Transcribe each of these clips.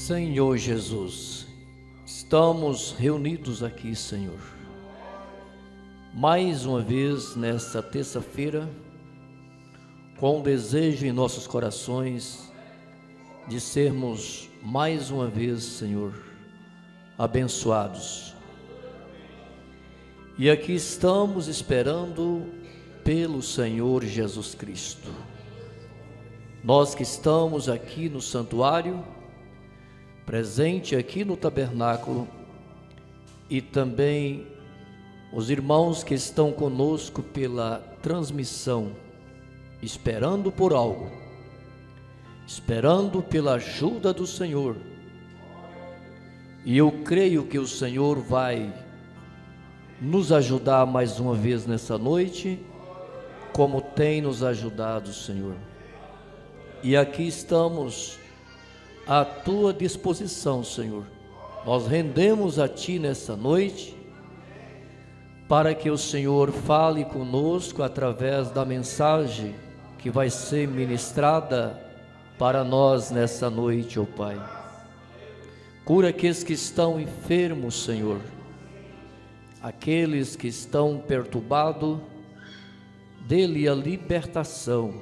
Senhor Jesus, estamos reunidos aqui, Senhor, mais uma vez nesta terça-feira, com o desejo em nossos corações de sermos mais uma vez, Senhor, abençoados. E aqui estamos esperando pelo Senhor Jesus Cristo. Nós que estamos aqui no santuário, presente aqui no tabernáculo, e também os irmãos que estão conosco pela transmissão, esperando por algo, esperando pela ajuda do Senhor. E eu creio que o Senhor vai nos ajudar mais uma vez nessa noite, como tem nos ajudado, Senhor. E aqui estamos à tua disposição, Senhor. Nós rendemos a ti nessa noite, para que o Senhor fale conosco através da mensagem que vai ser ministrada para nós nessa noite, ó Pai. Cura aqueles que estão enfermos, Senhor, aqueles que estão perturbados, dê-lhe a libertação,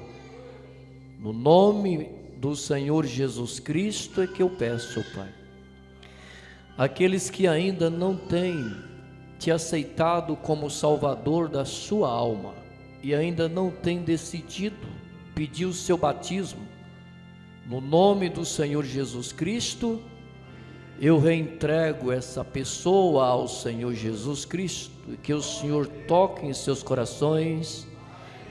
no nome do Senhor Jesus Cristo é que eu peço, Pai. Aqueles que ainda não têm te aceitado como Salvador da sua alma e ainda não têm decidido pedir o seu batismo, no nome do Senhor Jesus Cristo, eu reentrego essa pessoa ao Senhor Jesus Cristo, e que o Senhor toque em seus corações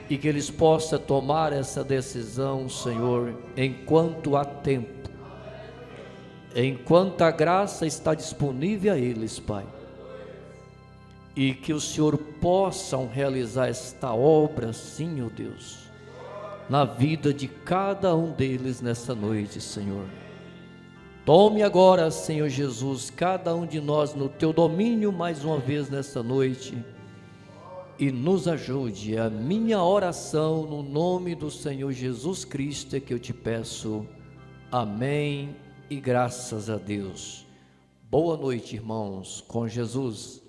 e que eles possam tomar essa decisão, Senhor, enquanto há tempo, enquanto a graça está disponível a eles, Pai, e que o Senhor possam realizar esta obra, sim, ó Deus, na vida de cada um deles nessa noite, Senhor. Tome agora, Senhor Jesus, cada um de nós no teu domínio mais uma vez nessa noite, e nos ajude. A minha oração no nome do Senhor Jesus Cristo é que eu te peço. Amém e graças a Deus. Boa noite, irmãos, com Jesus.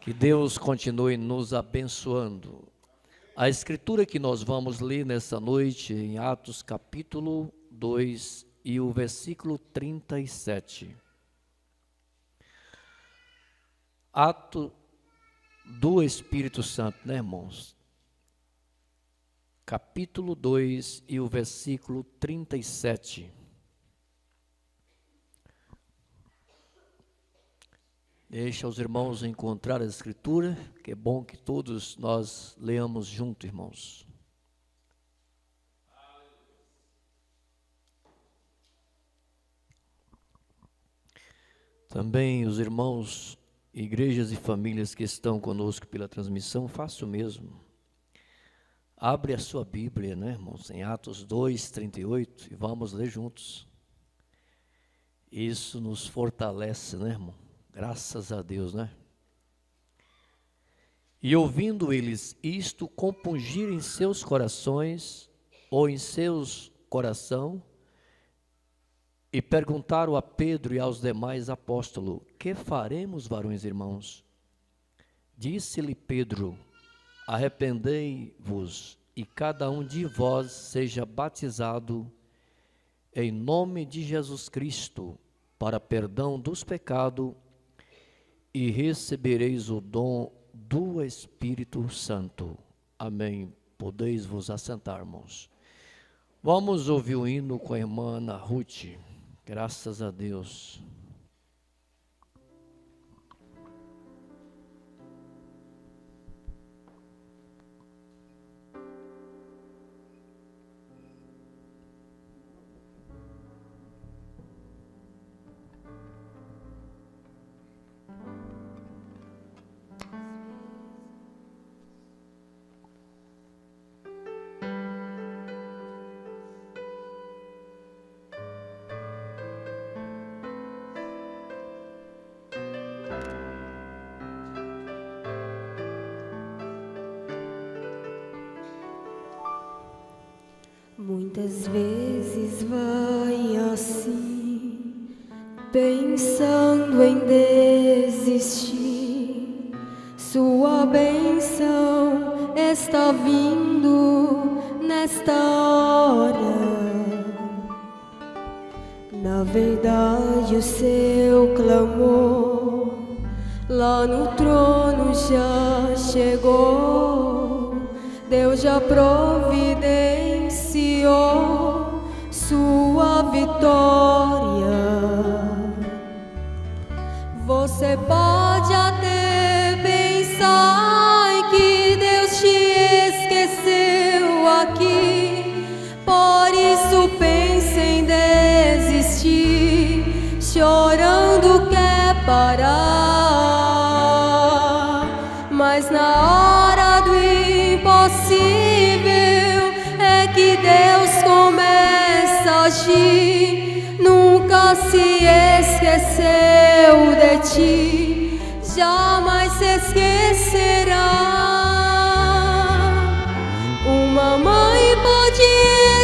Que Deus continue nos abençoando. A escritura que nós vamos ler nessa noite em Atos capítulo 2 e o versículo 37. Ato do Espírito Santo, né, irmãos? Capítulo 2 e o versículo 37. Deixa os irmãos encontrar a escritura, que é bom que todos nós leamos junto, irmãos. Também os irmãos, igrejas e famílias que estão conosco pela transmissão, faça o mesmo. Abre a sua Bíblia, né, irmãos, em Atos 2, 38, e vamos ler juntos. Isso nos fortalece, né, irmão? Graças a Deus, né? E ouvindo eles isto, compungiram em seus corações, ou em seus coração, e perguntaram a Pedro e aos demais apóstolos: que faremos, varões irmãos? Disse-lhe Pedro: arrependei-vos, e cada um de vós seja batizado em nome de Jesus Cristo, para perdão dos pecados, e recebereis o dom do Espírito Santo. Amém. Podeis vos assentar, irmãos. Vamos ouvir o hino com a irmã Ana Ruth. Graças a Deus. Muitas vezes vai assim, Pensando em desistir, sua bênção está vindo nesta hora. Na verdade, o seu clamor lá no trono já chegou. Deus já providenciou sua vitória. Você pode até pensar que Deus te esqueceu aqui, por isso pense em desistir, chorando quer parar, mas na hora do impossível é que Deus começa a agir. Nunca se esqueceu de ti, jamais se esquecerá. Uma mãe pode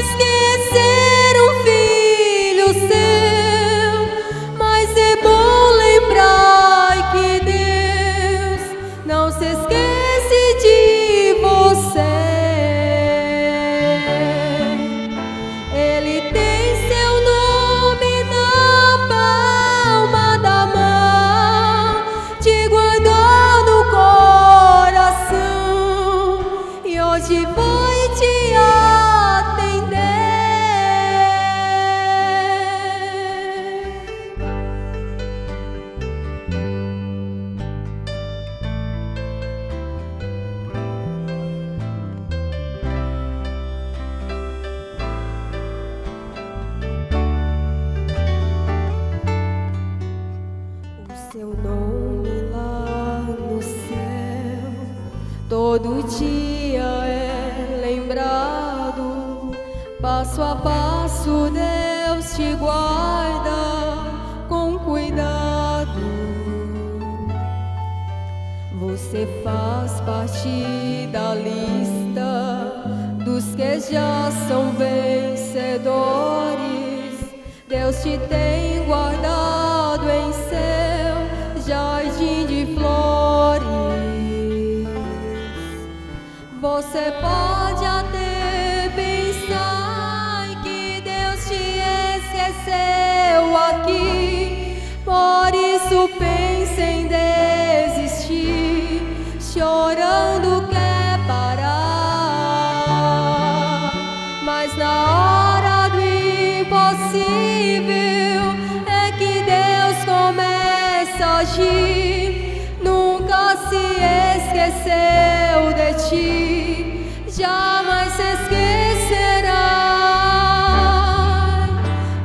esquecer um filho seu, mas é bom lembrar que Deus não se esquece de você. Ele tem seu nome na palma da mão, te guardou no coração e hoje vai te atender. O seu nome lá no céu todo dia é lembrado. Passo a passo Deus te guarda com cuidado. Você faz parte da lista dos que já são vencedores. Deus te tem guardado em seu jardim de flores. Você pode até pensar que Deus te esqueceu aqui, por isso pense em desistir, chorando quer parar, mas na hora do impossível é que Deus começa a agir. Nunca se esqueceu de ti, jamais se esquecerá.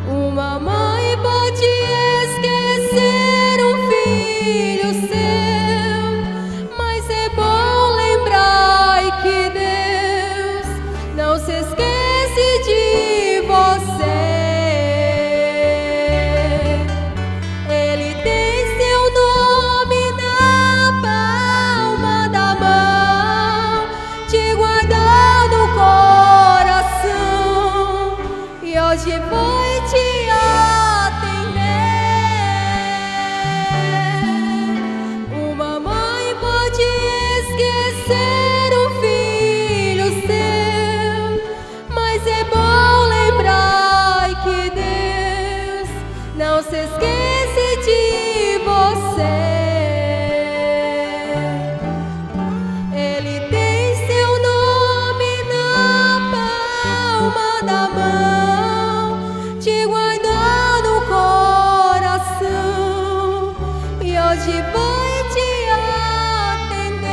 Uma mãe pode esquecer um filho seu, mas é bom lembrar que Deus não se esquece de você. Ele tem seu nome na palma da mão, te guardou no coração e hoje vai te atender. Uma mãe pode esquecer um filho seu, mas é bom lembrar que Deus não se esquece de você. Ele tem seu nome na palma da mão, te guardou no coração e hoje vai te atender.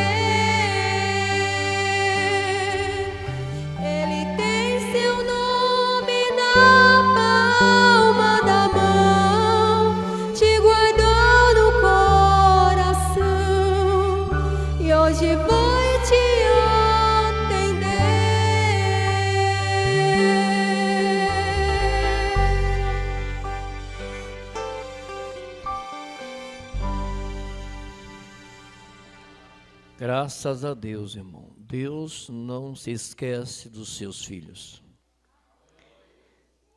Ele tem seu nome na palma da mão, te guardou no coração e hoje vai te Graças a Deus, irmão. Deus não se esquece dos seus filhos.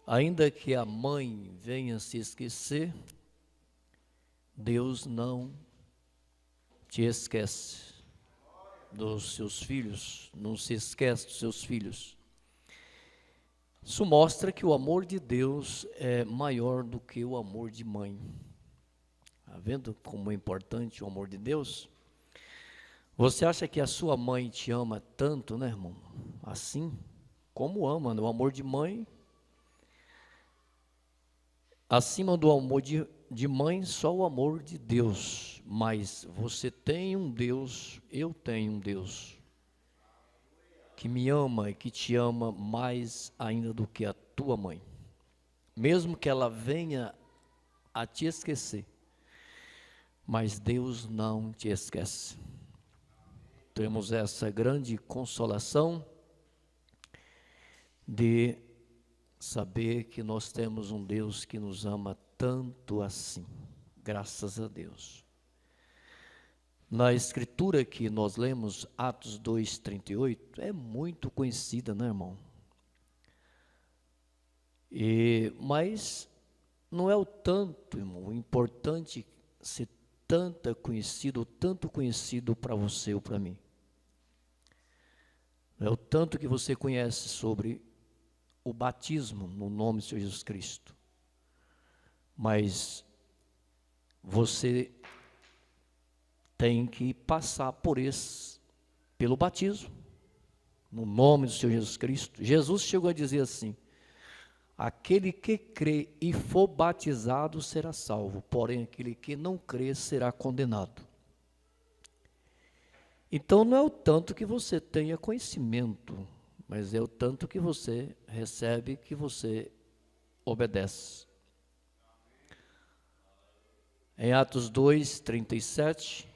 Ainda que a mãe venha se esquecer, Deus não te esquece dos seus filhos, não se esquece dos seus filhos. Isso mostra que o amor de Deus é maior do que o amor de mãe. Está vendo como é importante o amor de Deus? Você acha que a sua mãe te ama tanto, né, irmão? Assim como ama, né? O amor de mãe, acima do amor de mãe, só o amor de Deus. Mas você tem um Deus, eu tenho um Deus que me ama e que te ama mais ainda do que a tua mãe. Mesmo que ela venha a te esquecer, mas Deus não te esquece. Temos essa grande consolação de saber que nós temos um Deus que nos ama tanto assim, graças a Deus. Na escritura que nós lemos, Atos 2:38, é muito conhecida, né, irmão? Mas não é o tanto, irmão, o importante ser tanto conhecido para você ou para mim. Não é o tanto que você conhece sobre o batismo no nome do Senhor Jesus Cristo. Mas você tem que passar pelo batismo, no nome do Senhor Jesus Cristo. Jesus chegou a dizer assim: aquele que crê e for batizado será salvo, porém aquele que não crê será condenado. Então não é o tanto que você tenha conhecimento, mas é o tanto que você recebe, que você obedece. Em Atos 2:37,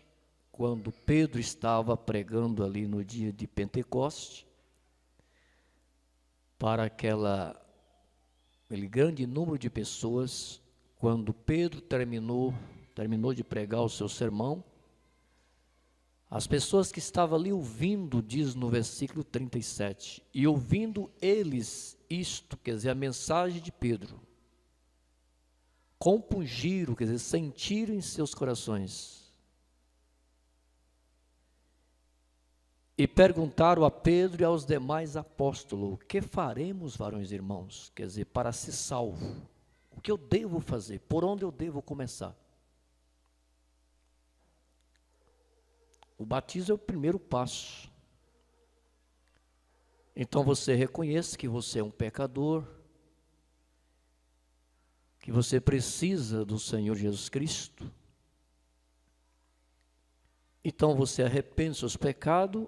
quando Pedro estava pregando ali no dia de Pentecoste, para aquele grande número de pessoas, quando Pedro terminou de pregar o seu sermão, as pessoas que estavam ali ouvindo, diz no versículo 37, e ouvindo eles isto, quer dizer, a mensagem de Pedro, compungiram, quer dizer, sentiram em seus corações, e perguntaram a Pedro e aos demais apóstolos: o que faremos, varões e irmãos? Quer dizer, para ser salvo, o que eu devo fazer? Por onde eu devo começar? O batismo é o primeiro passo. Então você reconhece que você é um pecador, que você precisa do Senhor Jesus Cristo. Então você arrepende seus pecados,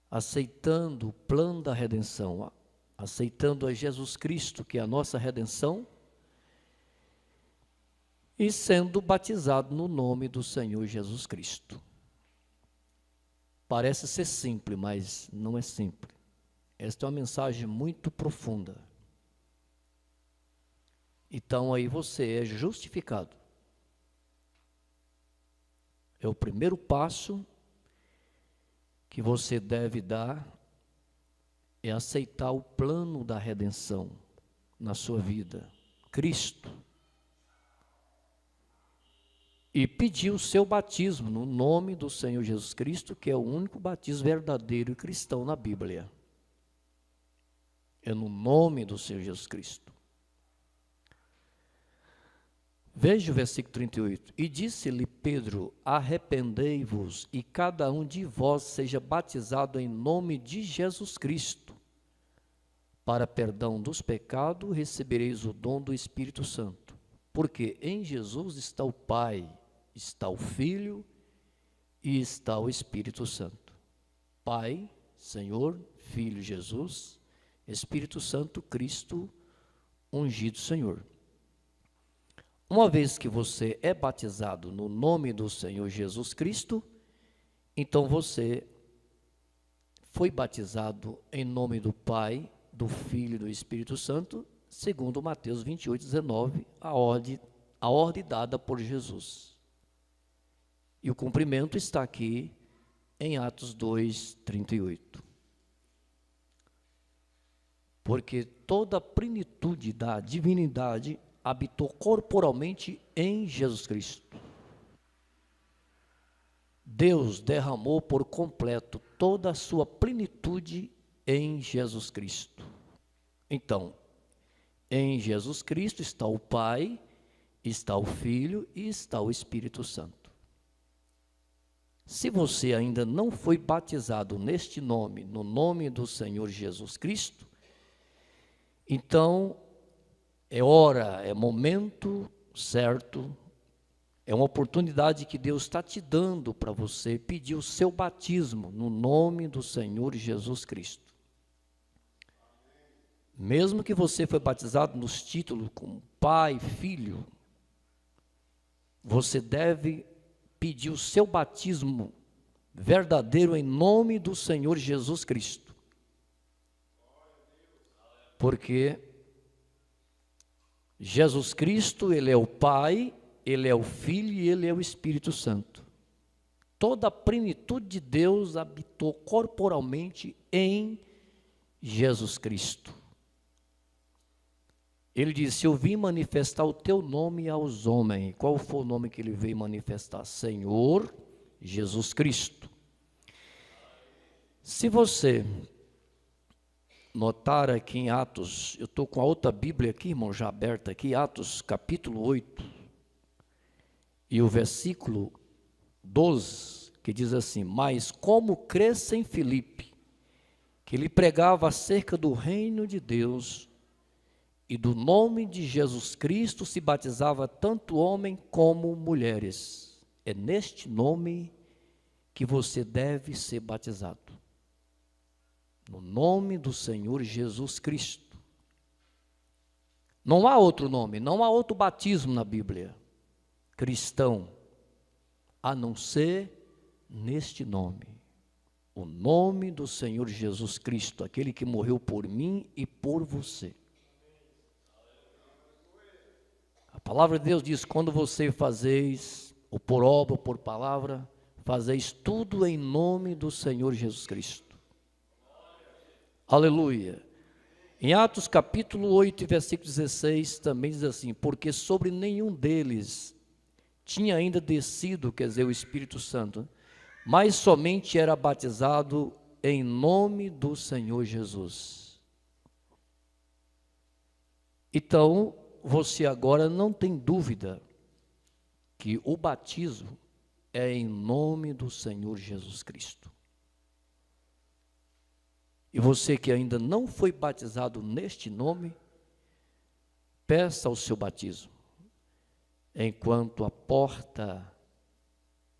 aceitando o plano da redenção, aceitando a Jesus Cristo, que é a nossa redenção, e sendo batizado no nome do Senhor Jesus Cristo. Parece ser simples, mas não é simples. Esta é uma mensagem muito profunda. Então aí você é justificado. É o primeiro passo que você deve dar, é aceitar o plano da redenção na sua vida, Cristo. E pedir o seu batismo no nome do Senhor Jesus Cristo, que é o único batismo verdadeiro e cristão na Bíblia. É no nome do Senhor Jesus Cristo. Veja o versículo 38. E disse-lhe Pedro: arrependei-vos e cada um de vós seja batizado em nome de Jesus Cristo. Para perdão dos pecados recebereis o dom do Espírito Santo. Porque em Jesus está o Pai, está o Filho e está o Espírito Santo. Pai, Senhor, Filho Jesus, Espírito Santo, Cristo, ungido Senhor. Uma vez que você é batizado no nome do Senhor Jesus Cristo, então você foi batizado em nome do Pai, do Filho e do Espírito Santo, segundo Mateus 28:19, a ordem dada por Jesus. E o cumprimento está aqui em Atos 2:38. Porque toda a plenitude da divindade habitou corporalmente em Jesus Cristo. Deus derramou por completo toda a sua plenitude em Jesus Cristo. Então, em Jesus Cristo está o Pai, está o Filho e está o Espírito Santo. Se você ainda não foi batizado neste nome, no nome do Senhor Jesus Cristo, então é hora, é momento certo, é uma oportunidade que Deus está te dando para você pedir o seu batismo no nome do Senhor Jesus Cristo. Mesmo que você foi batizado nos títulos como Pai, Filho, você deve pedir o seu batismo verdadeiro em nome do Senhor Jesus Cristo. Porque Jesus Cristo, Ele é o Pai, Ele é o Filho e Ele é o Espírito Santo. Toda a plenitude de Deus habitou corporalmente em Jesus Cristo. Ele disse: eu vim manifestar o teu nome aos homens. Qual foi o nome que ele veio manifestar? Senhor Jesus Cristo. Se você notar aqui em Atos, eu estou com a outra Bíblia aqui, irmão, já aberta aqui, Atos capítulo 8, e o versículo 12, que diz assim: mas como cresce em Filipe, que ele pregava acerca do reino de Deus, e do nome de Jesus Cristo se batizava tanto homem como mulheres. É neste nome que você deve ser batizado. No nome do Senhor Jesus Cristo. Não há outro nome, não há outro batismo na Bíblia cristão, a não ser neste nome. O nome do Senhor Jesus Cristo, aquele que morreu por mim e por você. A palavra de Deus diz: quando você fazeis, ou por obra ou por palavra, fazeis tudo em nome do Senhor Jesus Cristo. Aleluia. Em Atos capítulo 8, versículo 16, também diz assim: porque sobre nenhum deles tinha ainda descido, quer dizer, o Espírito Santo, mas somente era batizado em nome do Senhor Jesus. Então, você agora não tem dúvida que o batismo é em nome do Senhor Jesus Cristo. E você que ainda não foi batizado neste nome, peça o seu batismo, enquanto a porta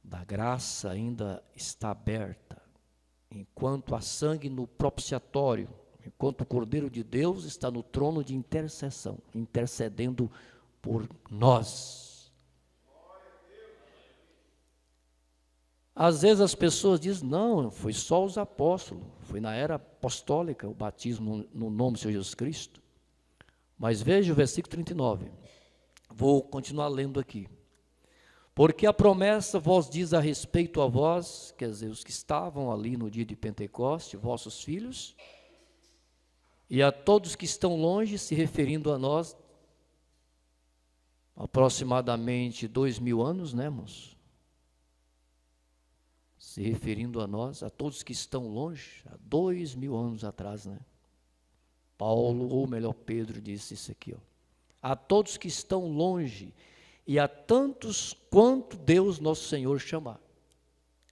da graça ainda está aberta, enquanto há sangue no propiciatório, enquanto o Cordeiro de Deus está no trono de intercessão, intercedendo por nós. Às vezes as pessoas dizem: não, foi só os apóstolos, foi na era apostólica o batismo no nome do Senhor Jesus Cristo. Mas veja o versículo 39, vou continuar lendo aqui. Porque a promessa vos diz a respeito a vós, quer dizer, os que estavam ali no dia de Pentecoste, vossos filhos, e a todos que estão longe, se referindo a nós, aproximadamente 2000 anos, né, irmãos? Se referindo a nós, a todos que estão longe, há 2000 anos atrás, né? Paulo, ou melhor, Pedro disse isso aqui, ó. A todos que estão longe, e a tantos quanto Deus nosso Senhor chamar.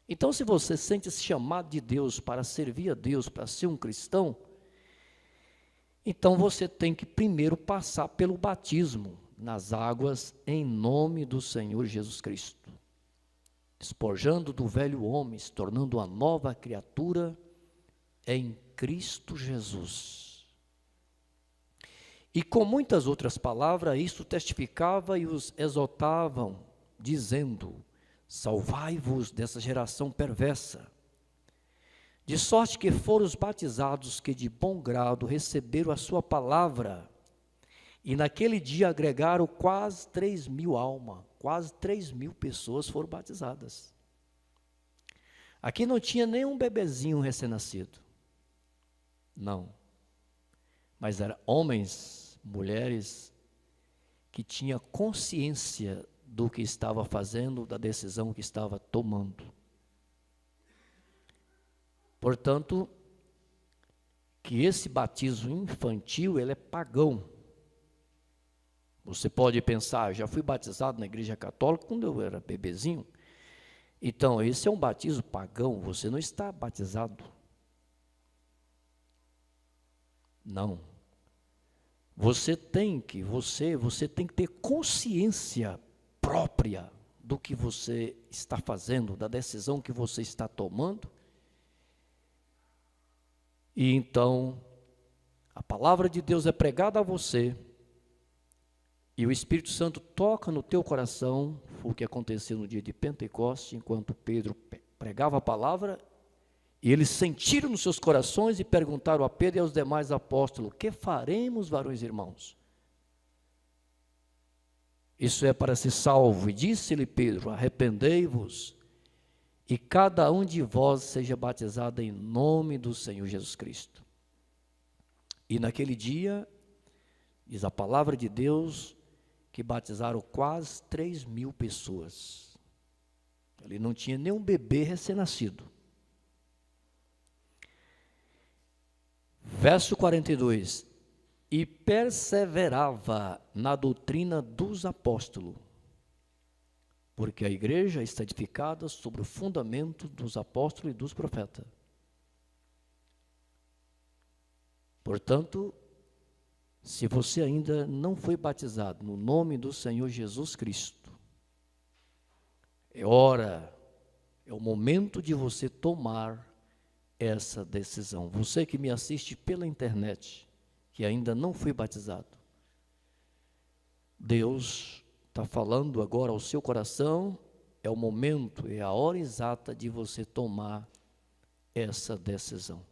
Então, se você sente esse chamado de Deus para servir a Deus, para ser um cristão, então você tem que primeiro passar pelo batismo nas águas em nome do Senhor Jesus Cristo. Despojando do velho homem, se tornando uma nova criatura em Cristo Jesus. E com muitas outras palavras, isto testificava e os exortavam, dizendo: salvai-vos dessa geração perversa. De sorte que foram os batizados que de bom grado receberam a sua palavra, e naquele dia agregaram quase 3.000 almas, quase 3.000 pessoas foram batizadas. Aqui não tinha nenhum bebezinho recém-nascido, não, mas eram homens, mulheres, que tinha consciência do que estava fazendo, da decisão que estava tomando. Portanto, que esse batismo infantil, ele é pagão. Você pode pensar, já fui batizado na igreja católica quando eu era bebezinho. Então, esse é um batismo pagão, você não está batizado. Não. Você tem que ter consciência própria do que você está fazendo, da decisão que você está tomando. E então, a palavra de Deus é pregada a você, e o Espírito Santo toca no teu coração. Foi o que aconteceu no dia de Pentecostes, enquanto Pedro pregava a palavra, e eles sentiram nos seus corações e perguntaram a Pedro e aos demais apóstolos: que faremos, varões e irmãos? Isso é para ser salvo. E disse-lhe Pedro: arrependei-vos, e cada um de vós seja batizado em nome do Senhor Jesus Cristo. E naquele dia, diz a palavra de Deus, que batizaram quase 3.000 pessoas. Ele não tinha nenhum bebê recém-nascido. Verso 42. E perseverava na doutrina dos apóstolos, porque a igreja está edificada sobre o fundamento dos apóstolos e dos profetas. Portanto, se você ainda não foi batizado no nome do Senhor Jesus Cristo, é hora, é o momento de você tomar essa decisão. Você que me assiste pela internet, que ainda não foi batizado, Deus está falando agora ao seu coração, é o momento, é a hora exata de você tomar essa decisão.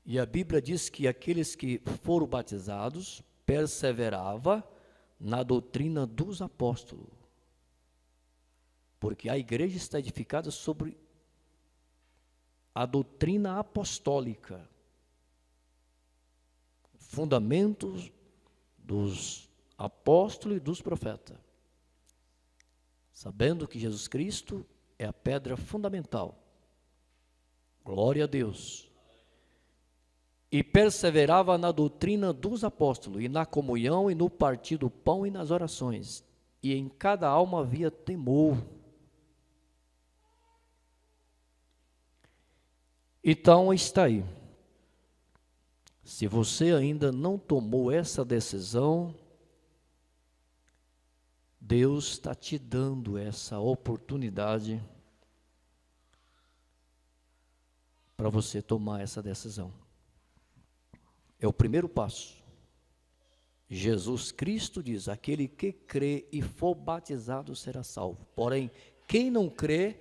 E a Bíblia diz que aqueles que foram batizados perseveravam na doutrina dos apóstolos, porque a igreja está edificada sobre a doutrina apostólica, fundamentos dos apóstolos e dos profetas, sabendo que Jesus Cristo é a pedra fundamental. Glória a Deus. E perseverava na doutrina dos apóstolos, e na comunhão, e no partir do pão, e nas orações. E em cada alma havia temor. Então está aí. Se você ainda não tomou essa decisão, Deus está te dando essa oportunidade para você tomar essa decisão. É o primeiro passo. Jesus Cristo diz: aquele que crê e for batizado será salvo. Porém, quem não crê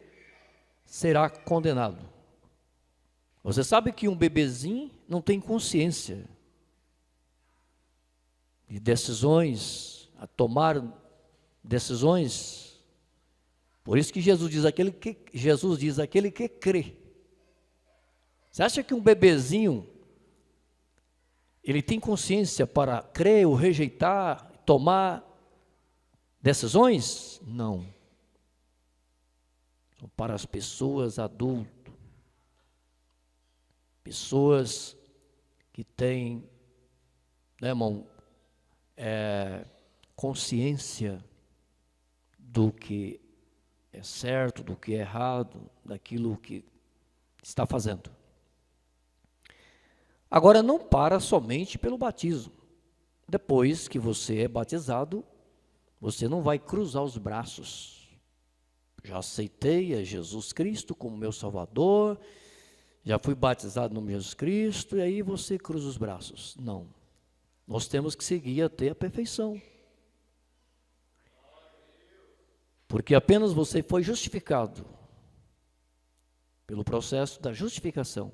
será condenado. Você sabe que um bebezinho não tem consciência de decisões, a tomar decisões. Por isso que Jesus diz aquele que crê. Você acha que um bebezinho ele tem consciência para crer ou rejeitar, tomar decisões? Não. São para as pessoas adultas, pessoas que têm, né, irmão, consciência do que é certo, do que é errado, daquilo que está fazendo. Agora, não para somente pelo batismo. Depois que você é batizado, você não vai cruzar os braços. Já aceitei a Jesus Cristo como meu Salvador, já fui batizado no nome de Jesus Cristo, e aí você cruza os braços. Não. Nós temos que seguir até a perfeição. Porque apenas você foi justificado pelo processo da justificação.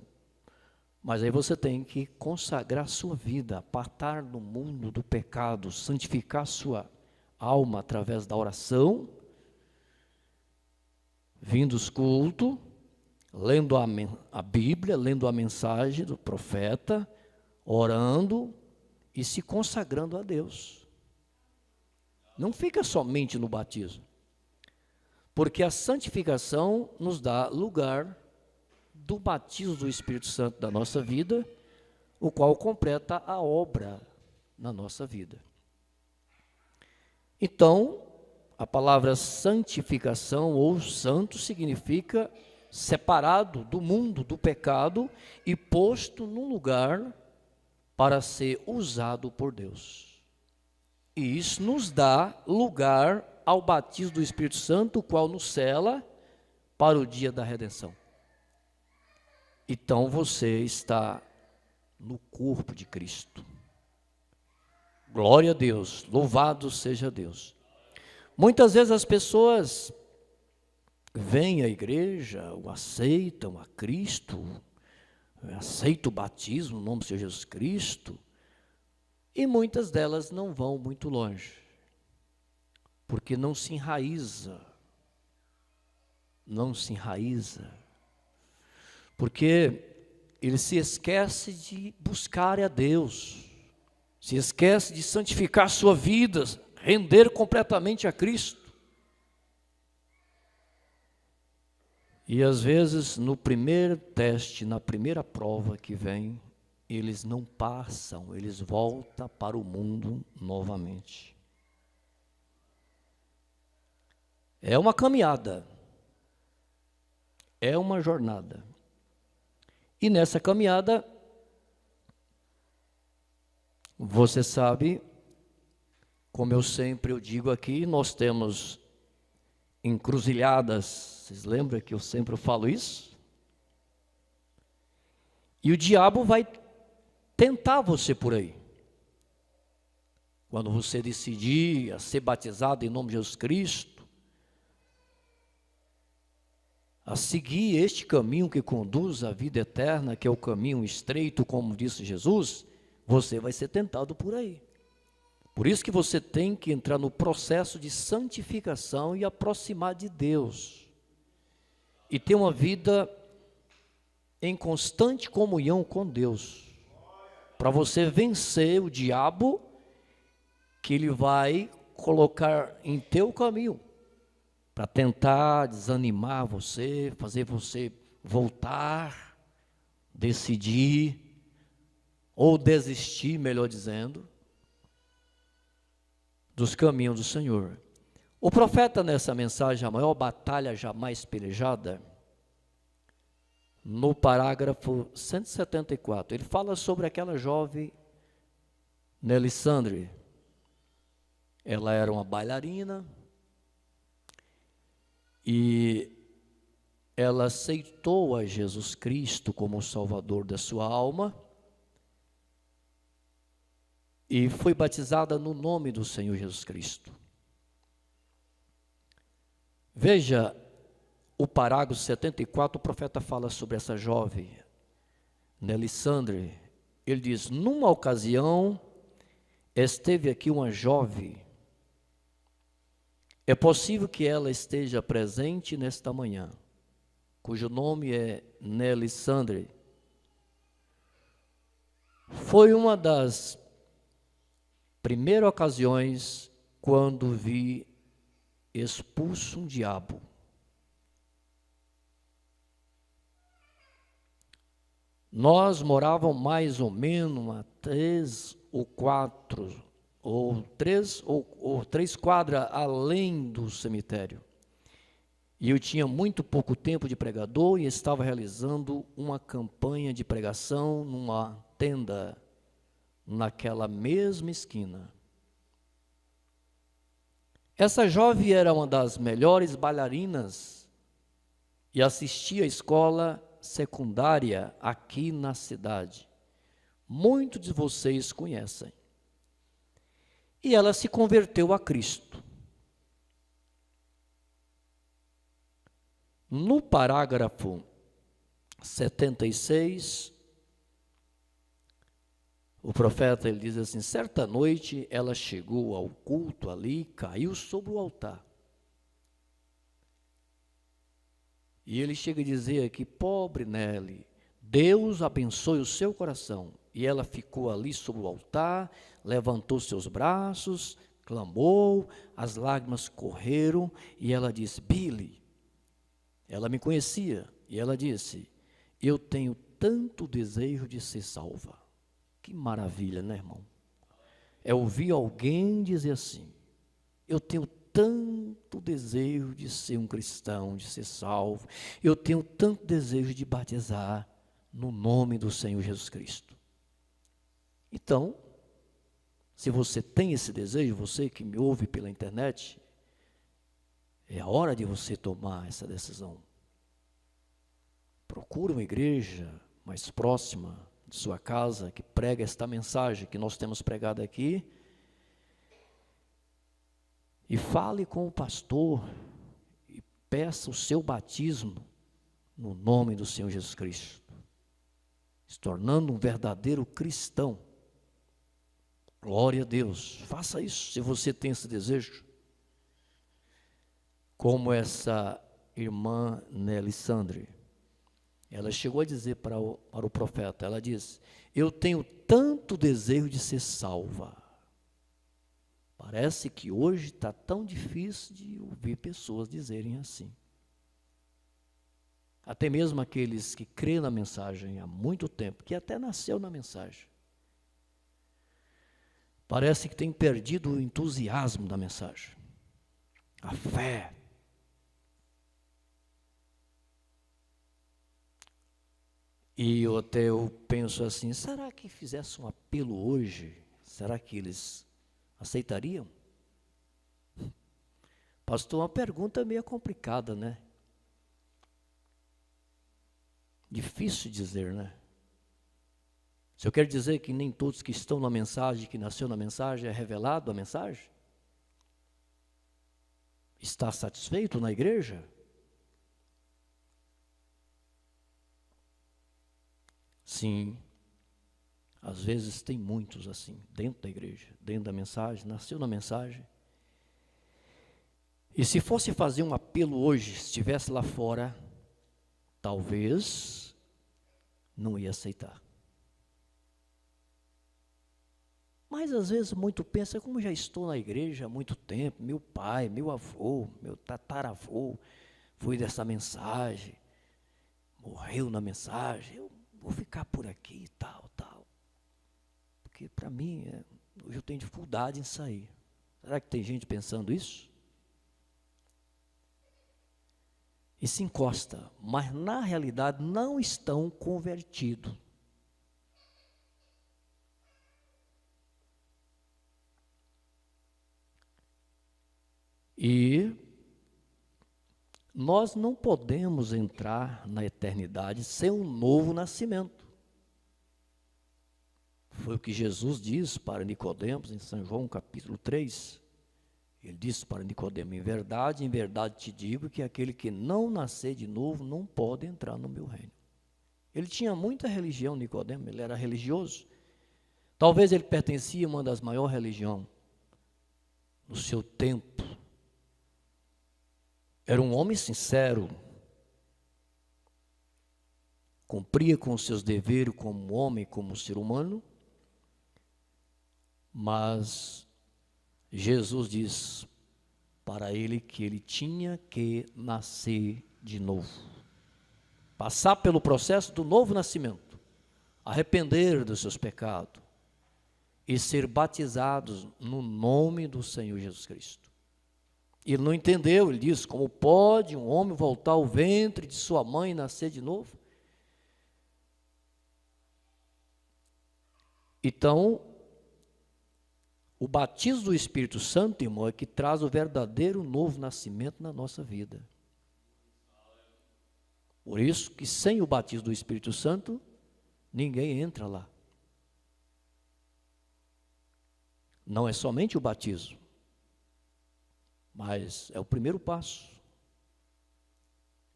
Mas aí você tem que consagrar sua vida, apartar do mundo do pecado, santificar sua alma através da oração, vindo os cultos, lendo a Bíblia, lendo a mensagem do profeta, orando, e se consagrando a Deus. Não fica somente no batismo, porque a santificação nos dá lugar do batismo do Espírito Santo da nossa vida, o qual completa a obra na nossa vida. Então, a palavra santificação ou santo significa separado do mundo, do pecado e posto num lugar para ser usado por Deus. E isso nos dá lugar ao batismo do Espírito Santo, o qual nos sela para o dia da redenção. Então você está no corpo de Cristo. Glória a Deus, louvado seja Deus. Muitas vezes as pessoas vêm à igreja, aceitam a Cristo, aceitam o batismo no nome de Jesus Cristo, e muitas delas não vão muito longe, porque não se enraiza, porque ele se esquece de buscar a Deus, se esquece de santificar a sua vida, render completamente a Cristo. E às vezes no primeiro teste, na primeira prova que vem, eles não passam, eles voltam para o mundo novamente. É uma caminhada, é uma jornada. E nessa caminhada, você sabe, como eu digo aqui, nós temos encruzilhadas. Vocês lembram que eu sempre falo isso? E o diabo vai tentar você por aí. Quando você decidir a ser batizado em nome de Jesus Cristo, a seguir este caminho que conduz à vida eterna, que é o caminho estreito, como disse Jesus, você vai ser tentado por aí. Por isso que você tem que entrar no processo de santificação e aproximar de Deus. E ter uma vida em constante comunhão com Deus. Para você vencer o diabo, que ele vai colocar em teu caminho. Para tentar desanimar você, fazer você voltar, decidir, ou desistir, melhor dizendo, dos caminhos do Senhor. O profeta, nessa mensagem, a maior batalha jamais pelejada, no parágrafo 174, ele fala sobre aquela jovem Melisandre. Ela era uma bailarina e ela aceitou a Jesus Cristo como o Salvador da sua alma e foi batizada no nome do Senhor Jesus Cristo. Veja, o parágrafo 74, o profeta fala sobre essa jovem, Melisandre. Ele diz: numa ocasião, esteve aqui uma jovem. É possível que ela esteja presente nesta manhã, cujo nome é Melisandre. Foi uma das primeiras ocasiões quando vi expulso um diabo. Nós morávamos mais ou menos a 3 ou 3 quadras além do cemitério. E eu tinha muito pouco tempo de pregador e estava realizando uma campanha de pregação numa tenda naquela mesma esquina. Essa jovem era uma das melhores bailarinas e assistia à escola secundária aqui na cidade. Muitos de vocês conhecem. E ela se converteu a Cristo. No parágrafo 76, o profeta ele diz assim: certa noite ela chegou ao culto ali, caiu sobre o altar. E ele chega a dizer aqui: pobre Nelly, Deus abençoe o seu coração. E ela ficou ali sobre o altar, levantou seus braços, clamou, as lágrimas correram, e ela disse: Billy, ela me conhecia, e ela disse: eu tenho tanto desejo de ser salva. Que maravilha, né, irmão? É ouvir alguém dizer assim: eu tenho tanto desejo de ser um cristão, de ser salvo, eu tenho tanto desejo de batizar no nome do Senhor Jesus Cristo. Então, se você tem esse desejo, você que me ouve pela internet, é a hora de você tomar essa decisão. Procure uma igreja mais próxima de sua casa que prega esta mensagem que nós temos pregado aqui, e fale com o pastor e peça o seu batismo no nome do Senhor Jesus Cristo, se tornando um verdadeiro cristão. Glória a Deus. Faça isso se você tem esse desejo. Como essa irmã Nelly Sandri, ela chegou a dizer para o profeta, ela disse: eu tenho tanto desejo de ser salva. Parece que hoje está tão difícil de ouvir pessoas dizerem assim. Até mesmo aqueles que creem na mensagem há muito tempo, que até nasceu na mensagem, parece que tem perdido o entusiasmo da mensagem, a fé. E eu penso assim: será que fizesse um apelo hoje, será que eles aceitariam? Pastor, uma pergunta meio complicada, né? Difícil dizer, né? Se eu quero dizer que nem todos que estão na mensagem, que nasceu na mensagem, é revelado a mensagem? Está satisfeito na igreja? Sim, às vezes tem muitos assim, dentro da igreja, dentro da mensagem, nasceu na mensagem. E se fosse fazer um apelo hoje, se estivesse lá fora, talvez não ia aceitar. Mas às vezes muito pensa: como já estou na igreja há muito tempo, meu pai, meu avô, meu tataravô foi dessa mensagem, morreu na mensagem, eu vou ficar por aqui e tal. Porque para mim, hoje eu tenho dificuldade em sair. Será que tem gente pensando isso? E se encosta, mas na realidade não estão convertidos. E nós não podemos entrar na eternidade sem um novo nascimento. Foi o que Jesus diz para Nicodemos em São João capítulo 3. Ele disse para Nicodemos: em verdade te digo que aquele que não nascer de novo não pode entrar no meu reino. Ele tinha muita religião, Nicodemos, ele era religioso. Talvez ele pertencia a uma das maiores religiões no seu tempo. Era um homem sincero, cumpria com os seus deveres como homem, como ser humano, mas Jesus diz para ele que ele tinha que nascer de novo, passar pelo processo do novo nascimento, arrepender dos seus pecados e ser batizados no nome do Senhor Jesus Cristo. Ele não entendeu, ele disse: como pode um homem voltar ao ventre de sua mãe e nascer de novo? Então, o batismo do Espírito Santo, irmão, é que traz o verdadeiro novo nascimento na nossa vida. Por isso que sem o batismo do Espírito Santo, ninguém entra lá. Não é somente o batismo, mas é o primeiro passo.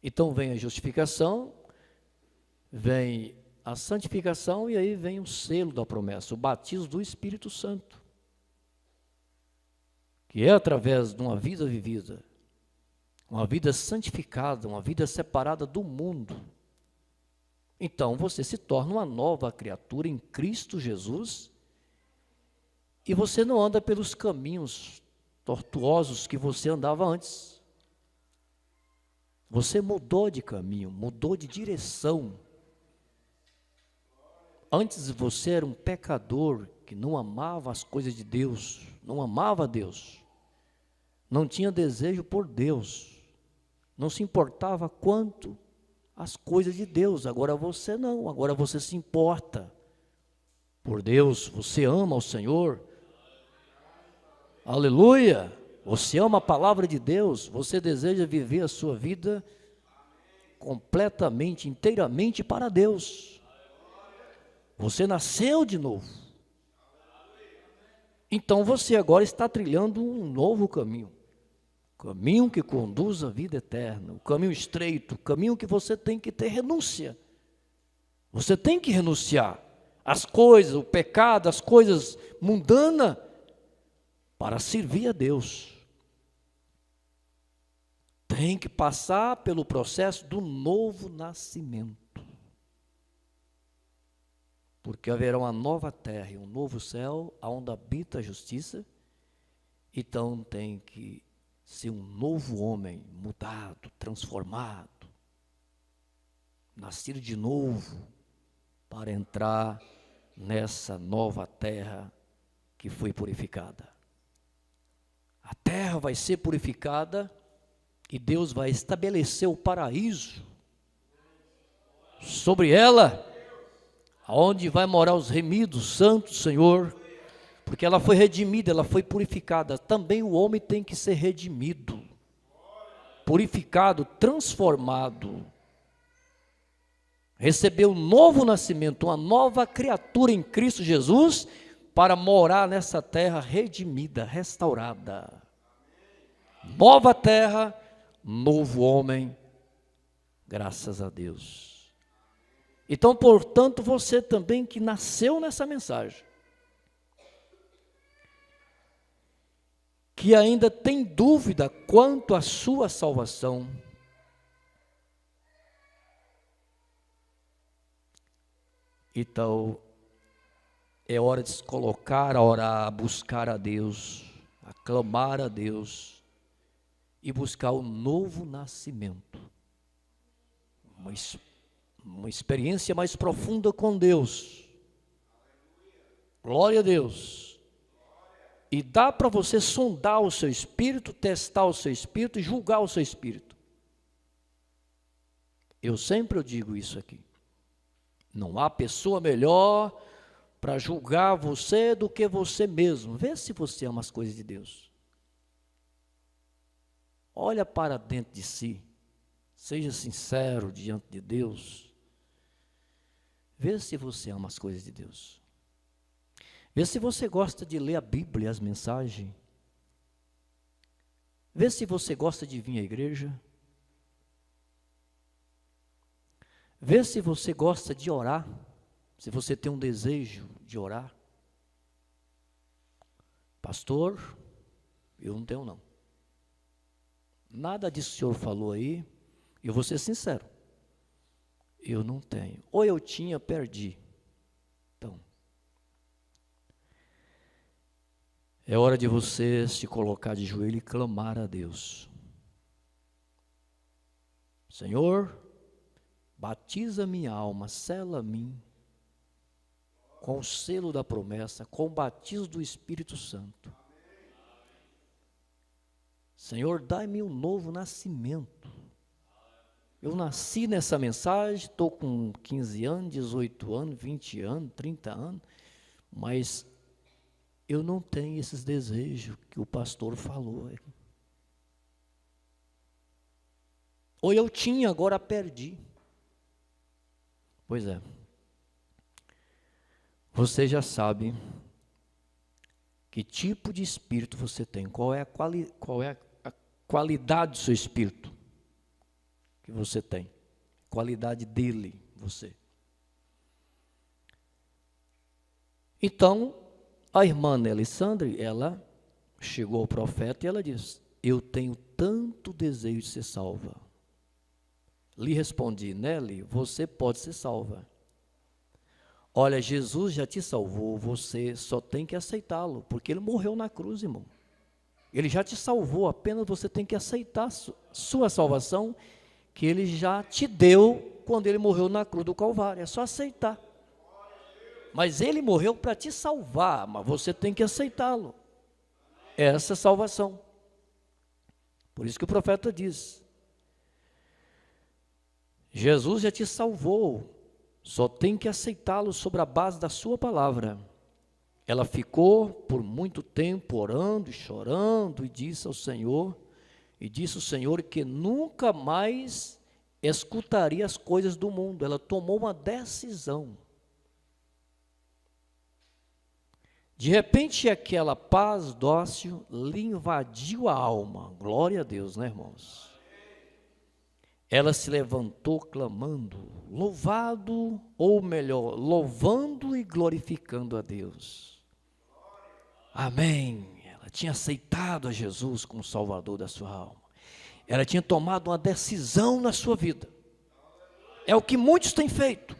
Então vem a justificação, vem a santificação e aí vem o selo da promessa, o batismo do Espírito Santo, que é através de uma vida vivida, uma vida santificada, uma vida separada do mundo. Então você se torna uma nova criatura em Cristo Jesus e você não anda pelos caminhos tortuosos que você andava antes. Você mudou de caminho, mudou de direção. Antes você era um pecador que não amava as coisas de Deus, não amava Deus, não tinha desejo por Deus, não se importava quanto as coisas de Deus. Agora você não, agora você se importa por Deus, você ama o Senhor. Aleluia! Você ama a palavra de Deus, você deseja viver a sua vida completamente, inteiramente para Deus. Você nasceu de novo. Então você agora está trilhando um novo caminho. Caminho que conduz à vida eterna, o caminho estreito, o caminho que você tem que ter renúncia. Você tem que renunciar às coisas, o pecado, as coisas mundanas, para servir a Deus. Tem que passar pelo processo do novo nascimento. Porque haverá uma nova terra e um novo céu, onde habita a justiça. Então tem que ser um novo homem, mudado, transformado, nascido de novo, para entrar nessa nova terra que foi purificada. A terra vai ser purificada e Deus vai estabelecer o paraíso sobre ela, aonde vai morar os remidos, santos, Senhor, porque ela foi redimida, ela foi purificada. Também o homem tem que ser redimido, purificado, transformado, receber um novo nascimento, uma nova criatura em Cristo Jesus, para morar nessa terra redimida, restaurada. Nova terra, novo homem, graças a Deus. Então, portanto, você também que nasceu nessa mensagem, que ainda tem dúvida quanto à sua salvação, então é hora de se colocar a orar, a buscar a Deus, a clamar a Deus e buscar o novo nascimento, uma experiência mais profunda com Deus. Glória a Deus. E dá para você sondar o seu espírito, testar o seu espírito e julgar o seu espírito. Eu sempre digo isso aqui. Não há pessoa melhor para julgar você do que você mesmo. Vê se você ama as coisas de Deus. Olha para dentro de si. Seja sincero diante de Deus. Vê se você ama as coisas de Deus. Vê se você gosta de ler a Bíblia, as mensagens. Vê se você gosta de vir à igreja. Vê se você gosta de orar. Se você tem um desejo de orar. Pastor, eu não tenho não. Nada disso que o senhor falou aí, eu vou ser sincero. Eu não tenho. Ou eu tinha, perdi. Então, é hora de você se colocar de joelho e clamar a Deus. Senhor, batiza minha alma, sela mim com o selo da promessa, com o batismo do Espírito Santo. Senhor, dai-me um novo nascimento. Eu nasci nessa mensagem, estou com 15 anos, 18 anos, 20 anos, 30 anos, mas eu não tenho esses desejos que o pastor falou. Ou eu tinha, agora perdi. Pois é. Você já sabe que tipo de espírito você tem, qual é a qualidade do seu espírito que você tem, qualidade dele, você. Então, a irmã Alessandra, ela chegou ao profeta e ela disse: eu tenho tanto desejo de ser salva, Lhe respondi: Nelly, você pode ser salva. Olha, Jesus já te salvou, você só tem que aceitá-lo, porque ele morreu na cruz, irmão. Ele já te salvou, apenas você tem que aceitar sua salvação, que ele já te deu quando ele morreu na cruz do Calvário. É só aceitar. Mas ele morreu para te salvar, mas você tem que aceitá-lo. Essa é a salvação. Por isso que o profeta diz: Jesus já te salvou, só tem que aceitá-lo sobre a base da sua palavra. Ela ficou por muito tempo orando e chorando e disse o Senhor que nunca mais escutaria as coisas do mundo. Ela tomou uma decisão. De repente, aquela paz dócil lhe invadiu a alma. Glória a Deus, né, irmãos? Ela se levantou clamando, louvando e glorificando a Deus. Amém. Ela tinha aceitado a Jesus como Salvador da sua alma. Ela tinha tomado uma decisão na sua vida. É o que muitos têm feito.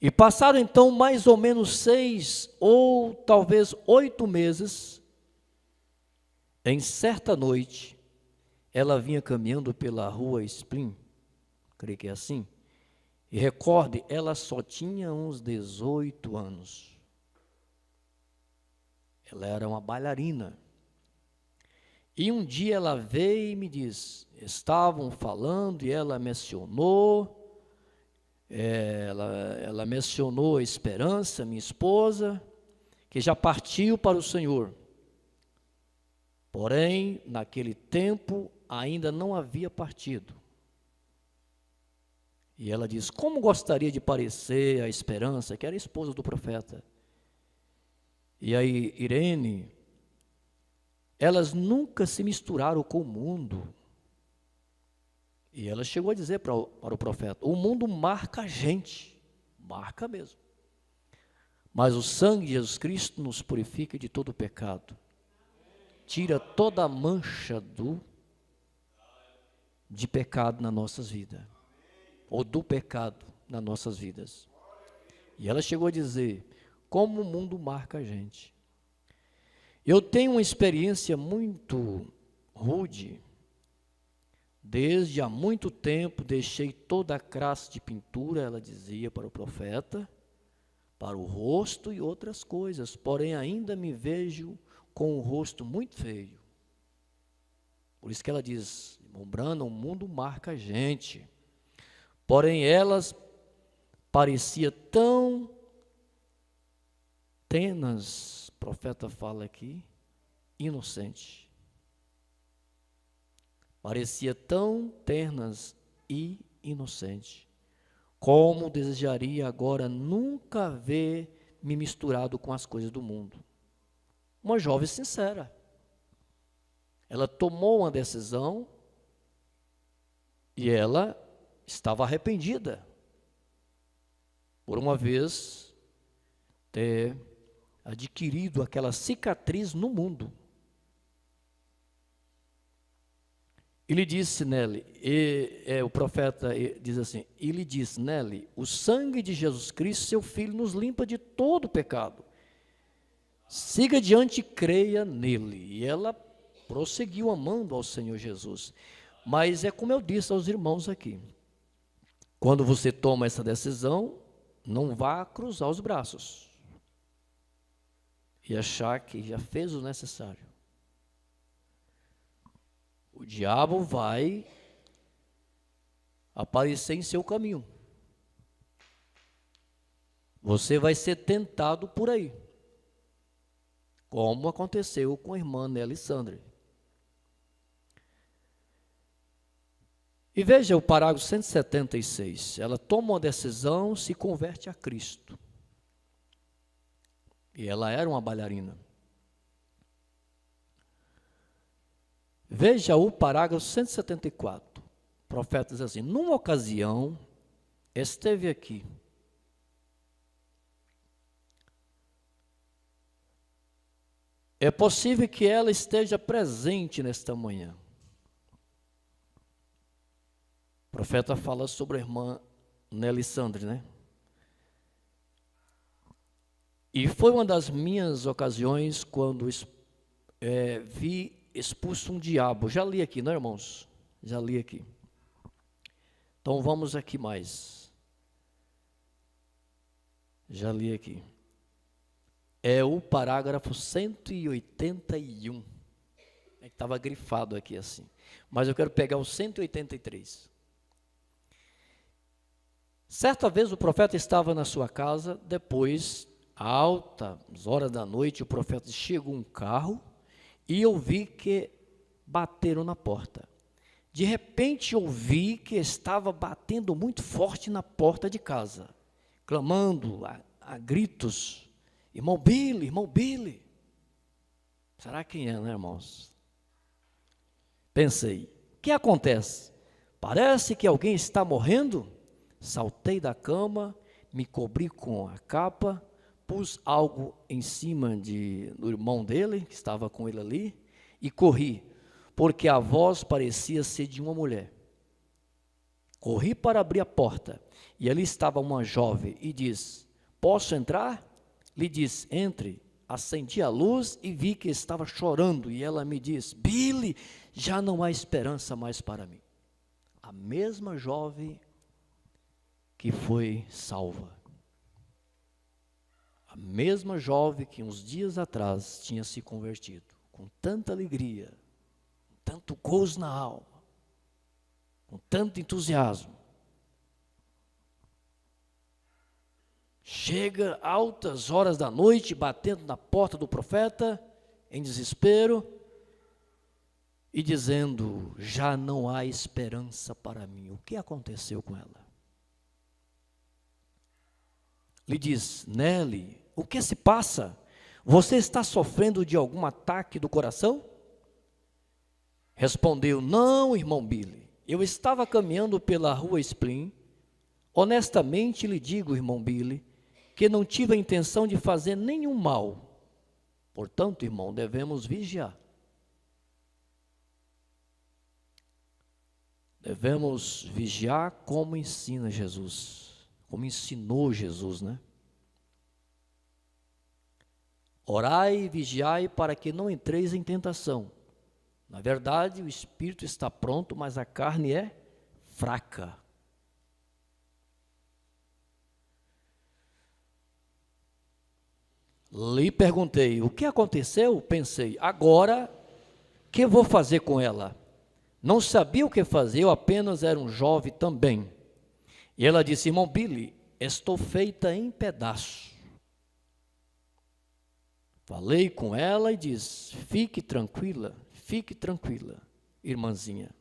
E passaram então mais ou menos 6 ou talvez 8 meses. Em certa noite, ela vinha caminhando pela rua Spring, creio que é assim. E recorde, ela só tinha uns 18 anos. Ela era uma bailarina. E um dia ela veio e me disse, estavam falando e ela mencionou a Esperança, minha esposa, que já partiu para o Senhor. Porém, naquele tempo, ainda não havia partido. E ela diz, como gostaria de parecer a Esperança, que era a esposa do profeta. E aí, Irene, elas nunca se misturaram com o mundo. E ela chegou a dizer para o profeta, o mundo marca a gente, marca mesmo. Mas o sangue de Jesus Cristo nos purifica de todo o pecado. Tira toda a mancha de pecado nas nossas vidas, ou do pecado nas nossas vidas. E ela chegou a dizer, como o mundo marca a gente. Eu tenho uma experiência muito rude. Desde há muito tempo deixei toda a classe de pintura, ela dizia para o profeta, para o rosto e outras coisas, porém ainda me vejo com o rosto muito feio. Por isso que ela diz, irmão Branham, o mundo marca a gente. Porém elas parecia tão tenas, o profeta fala aqui, inocente. Parecia tão ternas e inocente, como desejaria agora nunca ver me misturado com as coisas do mundo. Uma jovem sincera. Ela tomou uma decisão e ela estava arrependida por uma vez ter adquirido aquela cicatriz no mundo. Ele disse, Nelly, o profeta diz assim, ele disse, Nelly, o sangue de Jesus Cristo, seu Filho, nos limpa de todo pecado. Siga adiante e creia nele. E ela prosseguiu amando ao Senhor Jesus. Mas é como eu disse aos irmãos aqui, quando você toma essa decisão, não vá cruzar os braços e achar que já fez o necessário. O diabo vai aparecer em seu caminho. Você vai ser tentado por aí, como aconteceu com a irmã Nelly Sandra. E veja o parágrafo 176. Ela toma uma decisão, se converte a Cristo. E ela era uma bailarina. Veja o parágrafo 174. O profeta diz assim, numa ocasião, esteve aqui. É possível que ela esteja presente nesta manhã. profeta fala sobre a irmã Nelissandre, né? E foi uma das minhas ocasiões quando vi expulso um diabo. Já li aqui, não, irmãos? Já li aqui. Então vamos aqui mais. Já li aqui. É o parágrafo 181. É que estava grifado aqui assim. Mas eu quero pegar o 183. Certa vez o profeta estava na sua casa, depois, altas horas da noite, o profeta chegou um carro e eu vi que bateram na porta. De repente eu vi que estava batendo muito forte na porta de casa, clamando a gritos, irmão Billy. Será quem é, né, irmãos? Pensei, o que acontece? Parece que alguém está morrendo? Saltei da cama, me cobri com a capa, pus algo em cima do irmão dele, que estava com ele ali, e corri, porque a voz parecia ser de uma mulher. Corri para abrir a porta, e ali estava uma jovem, e disse, posso entrar? Lhe disse, entre. Acendi a luz e vi que estava chorando, e ela me disse, Billy, já não há esperança mais para mim. A mesma jovem que foi salva. A mesma jovem que uns dias atrás tinha se convertido, com tanta alegria, com tanto gozo na alma, com tanto entusiasmo. Chega altas horas da noite, batendo na porta do profeta, em desespero, e dizendo, já não há esperança para mim. O que aconteceu com ela? Lhe diz, Nelly, o que se passa? Você está sofrendo de algum ataque do coração? Respondeu, não, irmão Billy, eu estava caminhando pela rua Spring. Honestamente lhe digo, irmão Billy, que não tive a intenção de fazer nenhum mal. Portanto, irmão, devemos vigiar. Devemos vigiar como ensina Jesus, como ensinou Jesus, né? Orai e vigiai para que não entreis em tentação. Na verdade, o espírito está pronto, mas a carne é fraca. Lhe perguntei, o que aconteceu? Pensei, agora, o que vou fazer com ela? Não sabia o que fazer, eu apenas era um jovem também. E ela disse, irmão Billy, estou feita em pedaços. Falei com ela e disse, fique tranquila, irmãzinha.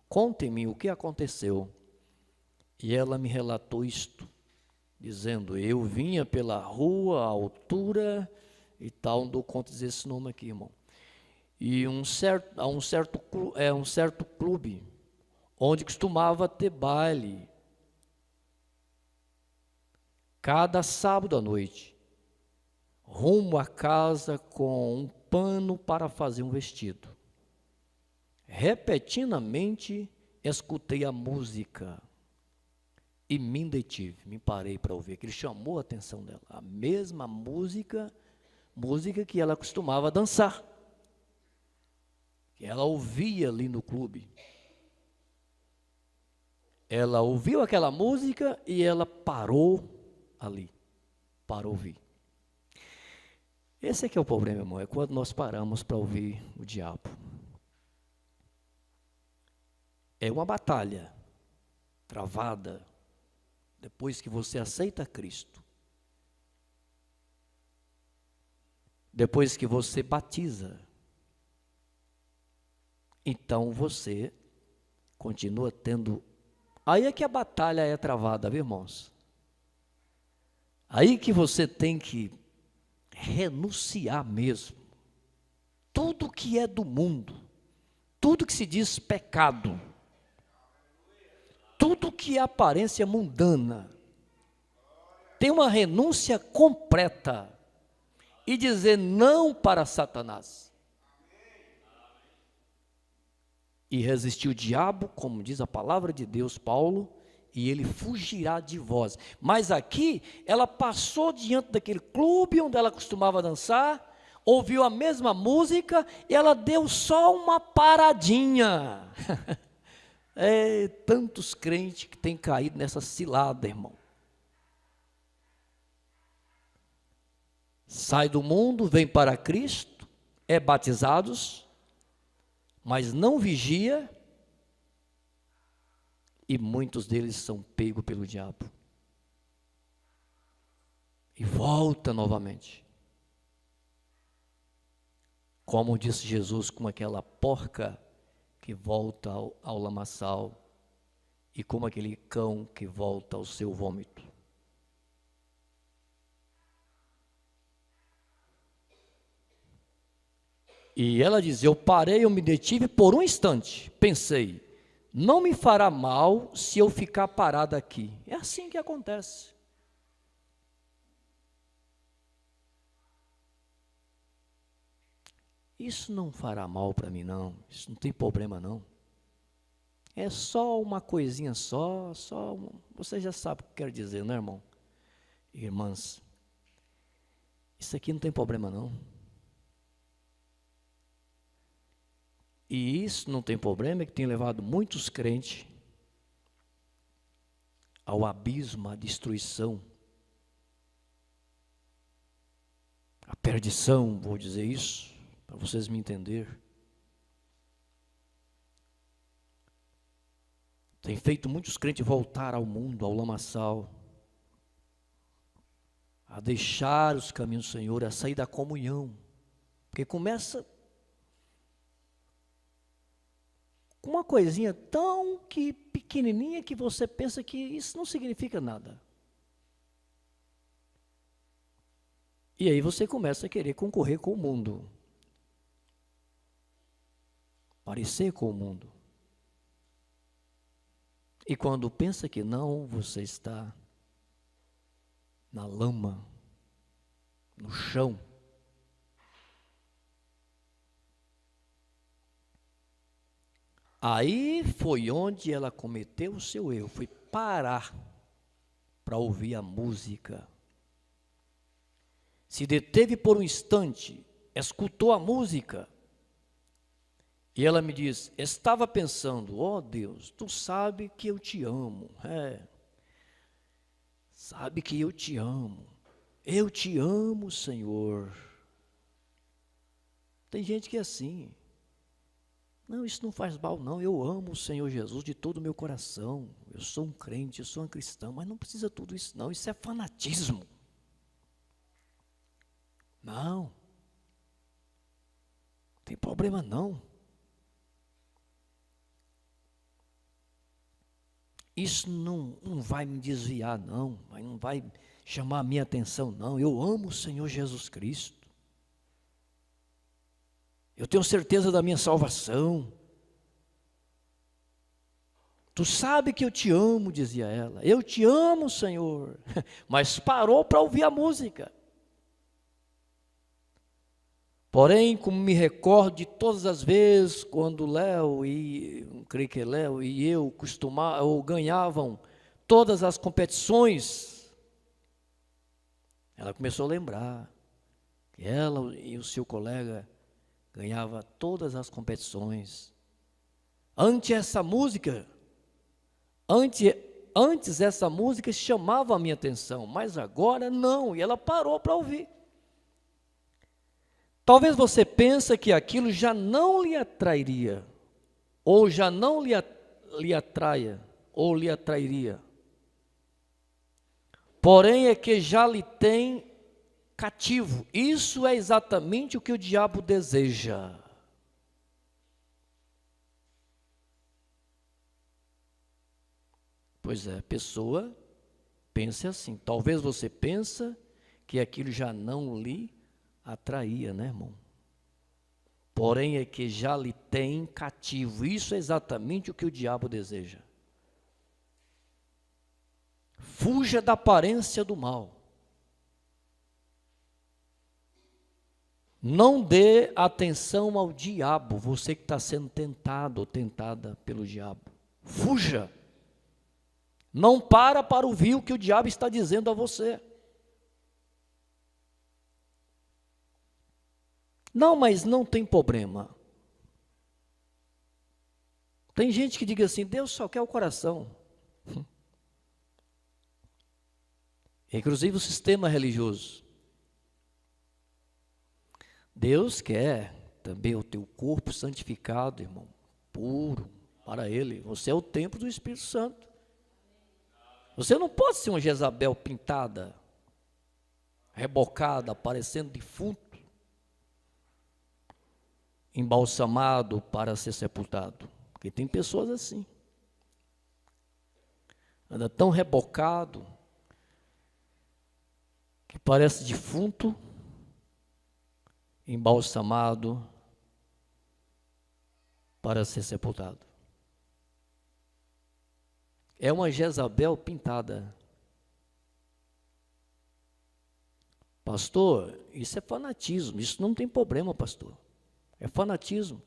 Conte-me o que aconteceu. E ela me relatou isto, dizendo, eu vinha pela rua, à altura e tal, não dou conta de dizer esse nome aqui, irmão. E um certo clube, onde costumava ter baile, cada sábado à noite, rumo a casa com um pano para fazer um vestido. Repentinamente, escutei a música e me detive, me parei para ouvir, que ele chamou a atenção dela. A mesma música que ela costumava dançar, que ela ouvia ali no clube. Ela ouviu aquela música e ela parou ali, para ouvir. Esse aqui é o problema, irmão, é quando nós paramos para ouvir o diabo. É uma batalha travada depois que você aceita Cristo. Depois que você batiza. Então você continua tendo. Aí é que a batalha é travada, viu, irmãos? Aí que você tem que renunciar mesmo. Tudo que é do mundo, tudo que se diz pecado, tudo que é aparência mundana, tem uma renúncia completa e dizer não para Satanás. e resistir o diabo, como diz a palavra de Deus, Paulo, e ele fugirá de vós. Mas aqui, ela passou diante daquele clube onde ela costumava dançar, ouviu a mesma música, e ela deu só uma paradinha. Tantos crentes que têm caído nessa cilada, irmão. Sai do mundo, vem para Cristo, é batizados, mas não vigia, e muitos deles são pegos pelo diabo. E volta novamente. Como disse Jesus, como aquela porca que volta ao lamaçal, e como aquele cão que volta ao seu vômito. E ela diz, eu parei, eu me detive por um instante, pensei, não me fará mal se eu ficar parada aqui. É assim que acontece. Isso não fará mal para mim não, isso não tem problema não. É só uma coisinha você já sabe o que eu quero dizer, né, irmão? Irmãs, isso aqui não tem problema não. E isso não tem problema, é que tem levado muitos crentes ao abismo, à destruição, à perdição, vou dizer isso, para vocês me entenderem. Tem feito muitos crentes voltar ao mundo, ao lamaçal, a deixar os caminhos do Senhor, a sair da comunhão, porque começa com uma coisinha tão pequenininha que você pensa que isso não significa nada. E aí você começa a querer concorrer com o mundo, parecer com o mundo. E quando pensa que não, você está na lama, no chão. Aí foi onde ela cometeu o seu erro, foi parar para ouvir a música. Se deteve por um instante, escutou a música, e ela me diz, estava pensando, ó Deus, tu sabe que eu te amo, sabe que eu te amo, Senhor. Tem gente que é assim, não, isso não faz mal não, eu amo o Senhor Jesus de todo o meu coração, eu sou um crente, eu sou um cristão, mas não precisa tudo isso não, isso é fanatismo. Não tem problema não. Isso não vai me desviar não vai chamar a minha atenção não, eu amo o Senhor Jesus Cristo. Eu tenho certeza da minha salvação. Tu sabe que eu te amo, dizia ela. Eu te amo, Senhor. Mas parou para ouvir a música. Porém, como me recordo de todas as vezes quando Léo creio que Léo e eu ganhavam todas as competições, ela começou a lembrar que ela e o seu colega ganhava todas as competições. Antes essa música chamava a minha atenção, mas agora não, e ela parou para ouvir. Talvez você pense que aquilo já não lhe atrairia, ou já não lhe atraia, ou lhe atrairia. Porém é que já lhe tem cativo. Isso é exatamente o que o diabo deseja. Pois é, a pessoa pensa assim. Talvez você pense que aquilo já não lhe atraía, né, irmão? Porém é que já lhe tem cativo. Isso é exatamente o que o diabo deseja. Fuja da aparência do mal. Não dê atenção ao diabo, você que está sendo tentado ou tentada pelo diabo. Fuja. Não para ouvir o que o diabo está dizendo a você. Não, mas não tem problema. Tem gente que diz assim, Deus só quer o coração. Inclusive o sistema religioso. Deus quer também o teu corpo santificado, irmão, puro para Ele. Você é o templo do Espírito Santo. Você não pode ser uma Jezabel pintada, rebocada, parecendo defunto, embalsamado para ser sepultado. Porque tem pessoas assim. Anda tão rebocado, que parece defunto, embalsamado para ser sepultado. É uma Jezabel pintada. Pastor, isso é fanatismo, isso não tem problema, pastor. É fanatismo.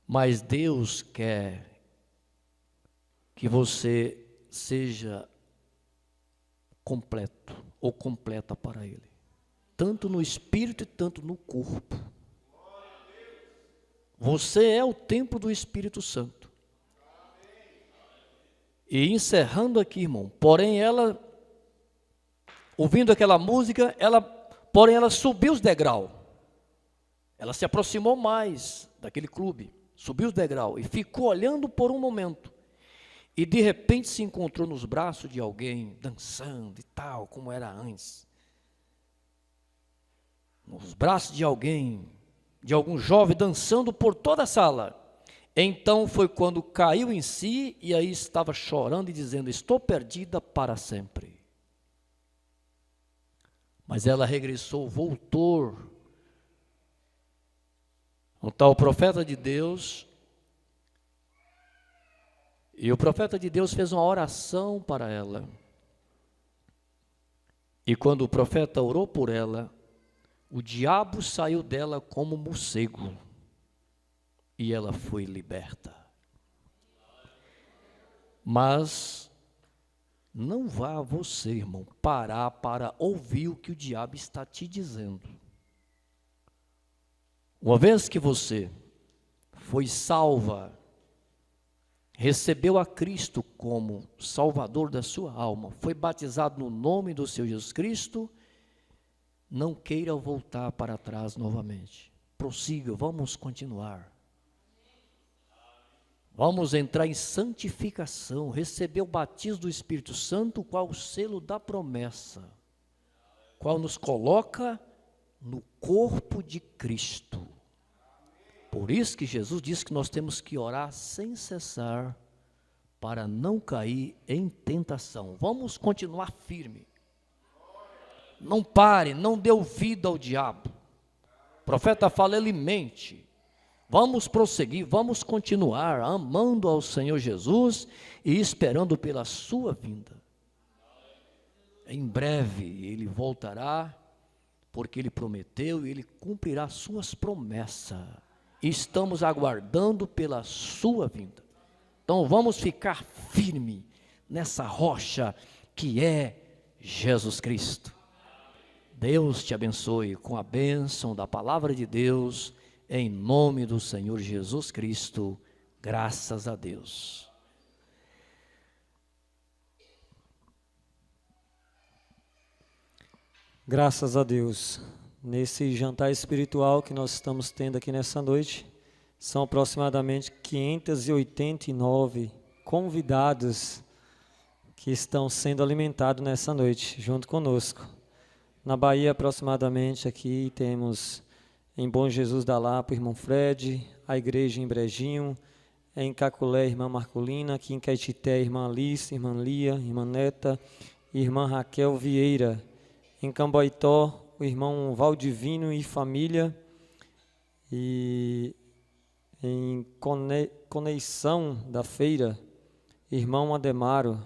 Mas Deus quer que você seja completo ou completa para Ele, tanto no espírito e tanto no corpo. Você é o templo do Espírito Santo. E encerrando aqui, irmão, porém ela, ouvindo aquela música, porém ela subiu os degraus. Ela se aproximou mais daquele clube, subiu os degraus e ficou olhando por um momento. E de repente se encontrou nos braços de alguém, dançando e tal, como era antes. Nos braços de alguém, de algum jovem dançando por toda a sala. Então foi quando caiu em si e aí estava chorando e dizendo, estou perdida para sempre. Mas ela regressou, voltou. Então o profeta de Deus, e o profeta de Deus fez uma oração para ela. E quando o profeta orou por ela, o diabo saiu dela como morcego e ela foi liberta. Mas não vá você, irmão, parar para ouvir o que o diabo está te dizendo. Uma vez que você foi salva, recebeu a Cristo como Salvador da sua alma, foi batizado no nome do Senhor Jesus Cristo, não queira voltar para trás novamente. Prossiga, vamos continuar. Vamos entrar em santificação, receber o batismo do Espírito Santo, qual o selo da promessa, qual nos coloca no corpo de Cristo. Por isso que Jesus disse que nós temos que orar sem cessar, para não cair em tentação. Vamos continuar firme. Não pare, não dê ouvido ao diabo. O profeta fala, ele mente. Vamos prosseguir, vamos continuar amando ao Senhor Jesus e esperando pela sua vinda. Em breve ele voltará, porque ele prometeu e ele cumprirá suas promessas. E estamos aguardando pela sua vinda. Então vamos ficar firme nessa rocha que é Jesus Cristo. Deus te abençoe com a bênção da palavra de Deus, em nome do Senhor Jesus Cristo, graças a Deus. Graças a Deus. Nesse jantar espiritual que nós estamos tendo aqui nessa noite, são aproximadamente 589 convidados que estão sendo alimentados nessa noite, junto conosco. Na Bahia, aproximadamente, aqui temos em Bom Jesus da Lapa, o irmão Fred, a igreja em Brejinho, em Caculé, irmã Marcolina, aqui em Caetité, irmã Alice, irmã Lia, irmã Neta, irmã Raquel Vieira, em Camboitó, o irmão Valdivino e família, e em Coneição da Feira, irmão Demário,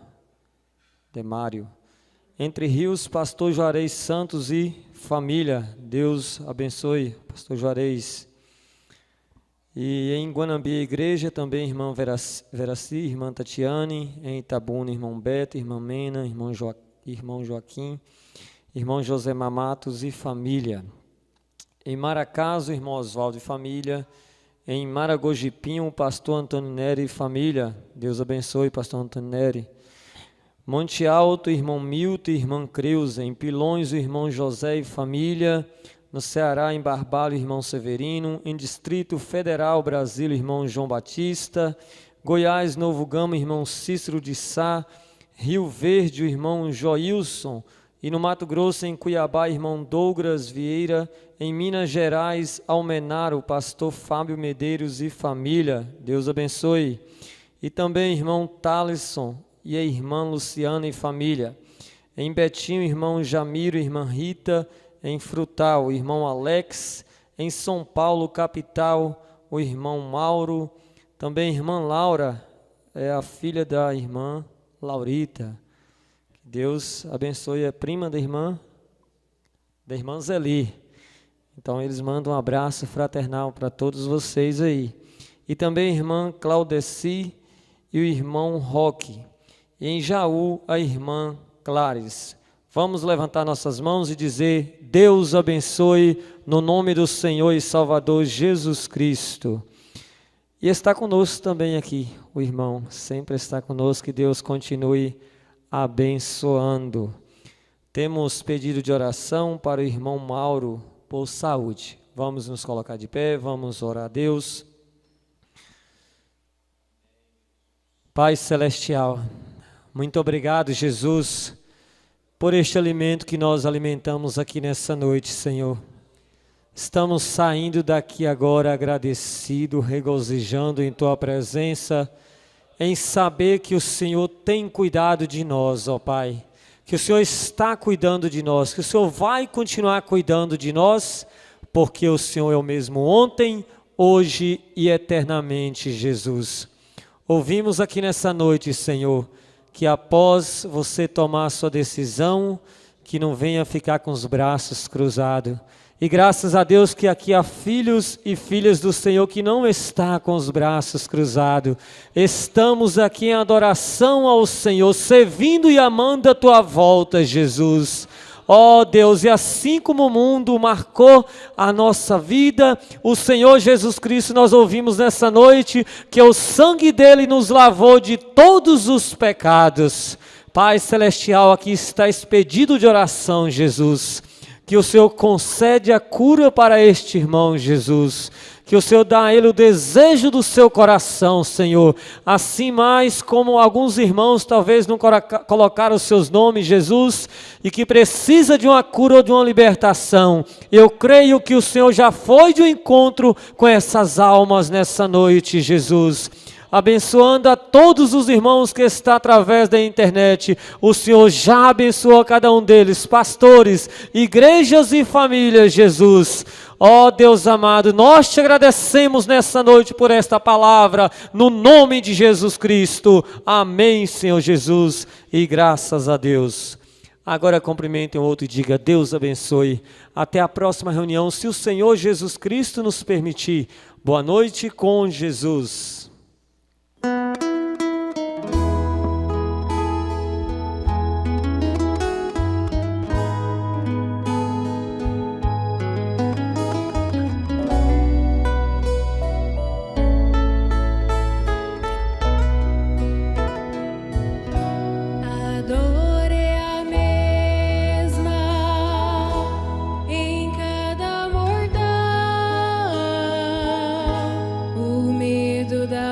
Entre Rios, pastor Juarez Santos e família. Deus abençoe, pastor Juarez. E em Guanambi, igreja, também irmã Veraci, irmã Tatiane. Em Itabuna, irmão Beto, irmã Mena, irmão Joaquim, irmão José Matos e família. Em Maracazo, irmão Oswaldo e família. Em Maragojipinho, pastor Antônio Neri e família. Deus abençoe, pastor Antônio Neri. Monte Alto, irmão Milton e irmã Creuza. Em Pilões, o irmão José e família. No Ceará, em Barbalho, irmão Severino. Em Distrito Federal, Brasília, irmão João Batista. Goiás, Novo Gama, irmão Cícero de Sá. Rio Verde, o irmão Joilson. E no Mato Grosso, em Cuiabá, irmão Douglas Vieira. Em Minas Gerais, Almenara, o pastor Fábio Medeiros e família. Deus abençoe. E também irmão Thaleson e a irmã Luciana e família. Em Betinho, irmão Jamiro e irmã Rita. Em Frutal, o irmão Alex. Em São Paulo, capital, o irmão Mauro. Também irmã Laura, é a filha da irmã Laurita. Deus abençoe a prima da irmã Zeli. Então eles mandam um abraço fraternal para todos vocês aí. E também a irmã Claudeci e o irmão Roque. E em Jaú, a irmã Clares. Vamos levantar nossas mãos e dizer: Deus abençoe no nome do Senhor e Salvador Jesus Cristo. E está conosco também aqui o irmão, sempre está conosco, que Deus continue abençoando. Temos pedido de oração para o irmão Mauro por saúde. Vamos nos colocar de pé, vamos orar a Deus. Pai Celestial, muito obrigado, Jesus, por este alimento que nós alimentamos aqui nessa noite, Senhor. Estamos saindo daqui agora agradecido, regozijando em Tua presença, em saber que o Senhor tem cuidado de nós, ó Pai. Que o Senhor está cuidando de nós, que o Senhor vai continuar cuidando de nós, porque o Senhor é o mesmo ontem, hoje e eternamente, Jesus. Ouvimos aqui nessa noite, Senhor, que após você tomar a sua decisão, que não venha ficar com os braços cruzados. E graças a Deus que aqui há filhos e filhas do Senhor que não está com os braços cruzados. Estamos aqui em adoração ao Senhor, servindo e amando a Tua volta, Jesus. Ó Deus, e assim como o mundo marcou a nossa vida, o Senhor Jesus Cristo, nós ouvimos nessa noite que o sangue dele nos lavou de todos os pecados. Pai Celestial, aqui está esse pedido de oração, Jesus. Que o Senhor concede a cura para este irmão, Jesus. Que o Senhor dá a ele o desejo do seu coração, Senhor. Assim mais como alguns irmãos talvez não colocaram os seus nomes, Jesus, e que precisa de uma cura ou de uma libertação. Eu creio que o Senhor já foi de um encontro com essas almas nessa noite, Jesus. Abençoando a todos os irmãos que estão através da internet. O Senhor já abençoou cada um deles, pastores, igrejas e famílias, Jesus. Ó Deus amado, nós te agradecemos nessa noite por esta palavra, no nome de Jesus Cristo. Amém, Senhor Jesus, e graças a Deus. Agora cumprimentem o outro e diga: Deus abençoe. Até a próxima reunião, se o Senhor Jesus Cristo nos permitir. Boa noite com Jesus. Da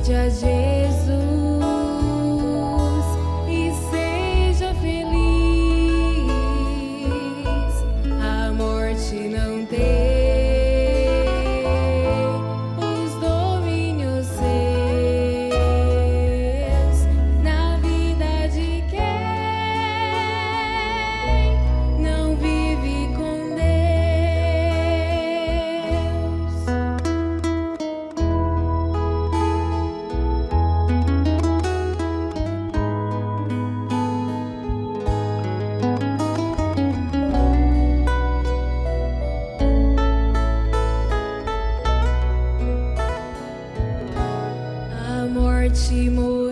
Aceite a Jesus e seja feliz. A morte não tem os domínios seus na vida de quem não vive com Deus. A morte morreu.